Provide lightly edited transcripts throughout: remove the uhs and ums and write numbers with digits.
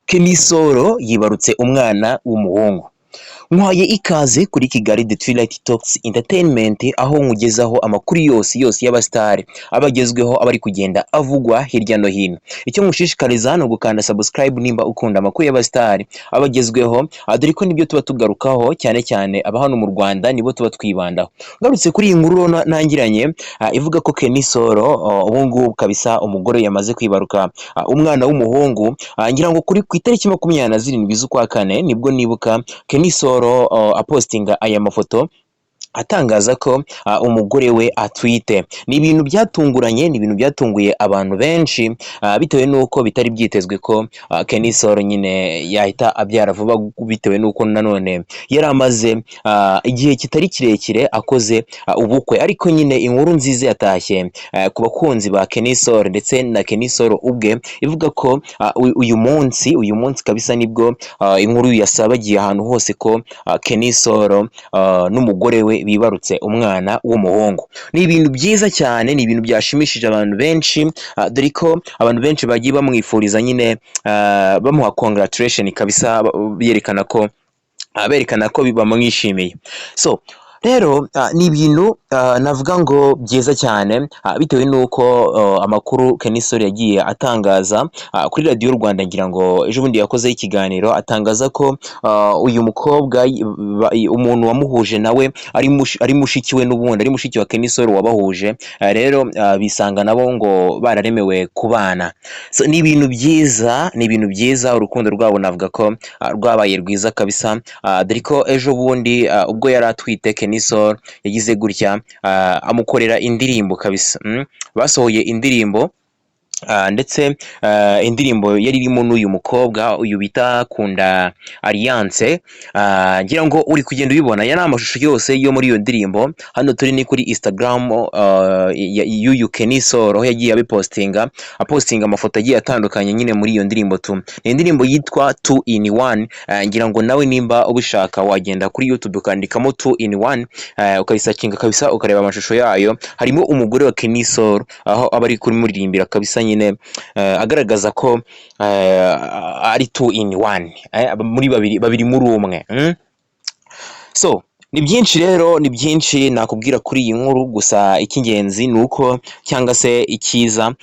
Kenny Solo yibarutse umwana w'umuhungu. Nkwaye ikaze kuri Kigali The Twilight Talks Entertainment, aho nkugezaho amakuru yose y'abastari abagezweho abari kugenda avugwa hirya no hino. Icyo nkushishikariza no gukanda subscribe nimba ukunda amakuru y'abastari abagezweho, dore ko nibyo tuba tugarukaho cyane aba hano mu Rwanda nibo tuba twibandaho. Ngarutse kuri iyi nkuru nangiranye ivuga ko Kenny Solo ubu ngubu kabisa umugore yamaze kwibaruka umwana w'umuhungu. Ngira ngo kuri ku itariki 27 z'ukwa kane nibwo nibuka Kenny Solo apostinga aya mafoto atangaza ko umugore we atwite. Ni ibintu byatunguranye, ni ibintu byatunguye abantu benshi, bitewe nuko bitari byitezwe ko Kenny Solo nyine yahita abyara vuba, bitewe nuko nanone yari amaze igihe kitari kirekire akoze ubukwe. Ariko nyine inkuru nziza yatashye ku bakunzi ba Kenny Solo ndetse na Kenny Solo ubwe, ivuga ko uyu munsi kabisa nibwo inkuru yasabagiye ahantu hose ko Kenny Solo n'umugore we bibarutse umwana w'umuhungu. Ni ibintu byiza cyane, ni ibintu byashimishije abantu benshi, dore ko abantu benshi bagiye bamwifuriza nyine bamuha congratulation kabisa, berekana ko bamwishimiye. So rero ni ibintu navuga ngo byiza cyane, bitewe nuko amakuru Kenny Solo yagiye atangaza kuri Radio Rwanda. Ngira ngo ejo bundi yakoze ikiganiro atangaza ko uyu mukobwa umuntu wamuhuje nawe ari mushiki we, n'ubundi ari mushiki wa Kenny Solo wabahuje. Rero bisanga nabo ngo bararemewe kubana. So ni ibintu byiza, urukundo rwabo navuga ko rwabaye rwiza kabisa, dore ko ejo bundi ubwo yari atwite Kenny Solo yagize gutya amukorera indirimbo kabisa. Basohoye indirimbo, ndetse indirimbo yari irimo n'uyu mukobwa uyu bita Kunda Alliance. Ngira ngo uri kugenda ubibona, yana amashusho yose yo muri iyo ndirimbo. Hano turi ni kuri Instagram y'uyu Kenny Solo, aho yagiye apostinga amafoto agiye atandukanye nyine muri iyo ndirimbo tu. Ni indirimbo yitwa 2 in 1. Ngira ngo nawe nimba ubishaka wagenda kuri YouTube ukandikamo 2 in 1, ukayisacinga kabisa ukareba amashusho yayo. Harimo umugore wa Kenny Solo aho abari kuri muririmbira kabisa, nyine agaragaza ko ari 2 in 1, muri babiri muri umwe. So ni byinshi rero, ni byinshi nakubwira kuri iyi nkuru, gusa icy'ingenzi nuko cyangwa se ikiza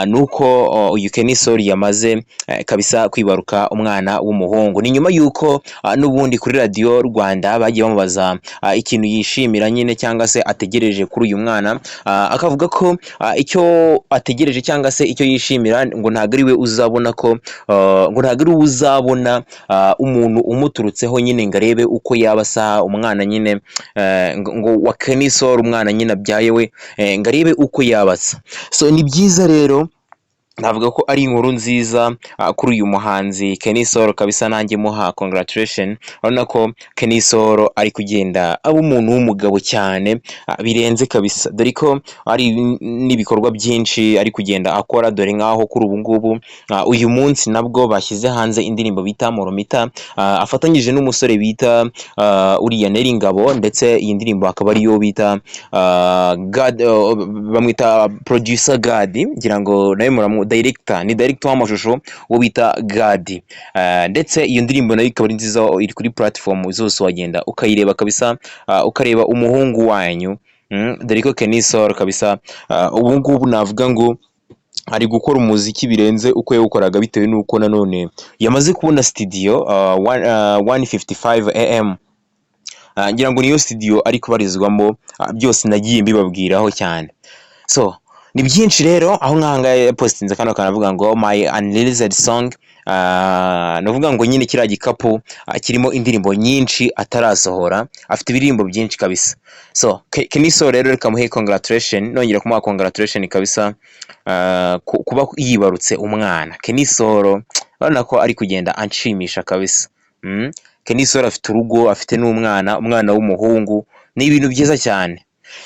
nuko uyu Kenny Solo yamaze kabisa kwibaruka umwana w'umuhungu. Ni nyuma yuko n'ubundi kuri Radio Rwanda bagiye bamubaza ikintu yishimira nyine cyangwa se ategereje kuri uyu mwana, akavuga ko icyo ategereje cyangwa se icyo yishimira ngo ntabwo ari we uzabona ko ngo ntabwo ari we uzabona umuntu umuturutseho nyine ngo arebe uko yabasa umwana nyine ngo wa Kenny Solo umwana nyine abyaye we ngo arebe uko yabasa. So ni byiza rero, navuga ko ari inkuru nziza kuri uyu muhanzi Kenny Solo kabisa. Nanjye muha congratulation. Urabona ko Kenny Solo ari kugenda aba umuntu w'umugabo cyane birenze kabisa, dore ko ari n'ibikorwa byinshi ari kugenda akora. Dore nkaho kuri ubu ngubu uyu munsi nabwo bashyize hanze indirimbo bita Moromita, afatanyije n'umusore bita uriya Neri Ngabo, ndetse iyi ndirimbo akaba ariyo bita God, bamwita producer God. Ngira ngo nawe ni director w'amashusho wo bita God. Ndetse iyo ndirimbo nayo ikaba ari nziza, iri kuri platform zose wagenda ukayireba kabisa, ukareba umuhungu wanyu. Dore ko Kenny Solo kabisa ubu ngubu navuga ngo ari gukora umuziki birenze uko yawukoraga, bitewe nuko nanone yamaze kubona studio 155 AM. Ngira ngo niyo studio ari kubarizwamo, byose nagiye mbibabwiraho cyane. So ni byinshi rero, aho nkanga yapostinze kano kanavuga ngo my unreleased song. Navuga ngo nyine kiriya gikapu kirimo indirimbo nyinshi atarasohora, afite ibirimbo byinshi kabisa. So Kenny Solo rero reka muhe congratulation, nongera kumuha congratulation kabisa kuba yibarutse umwana. Kenny Solo urabona ko ari kugenda anshimisha kabisa. Kenny Solo afite urugo, afite n'umwana w'umuhungu. Ni ibintu byiza cyane.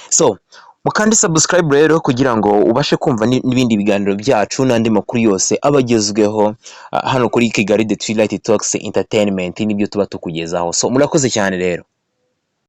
So mukandi subscribe rero kugira ngo ubashe kumva n'ibindi biganiro byacu n'andi makuru yose abagezweho hano kuri Kigali The Twilight Talks Entertainment. Nibyo tuba tukugezaho. So murakoze cyane rero.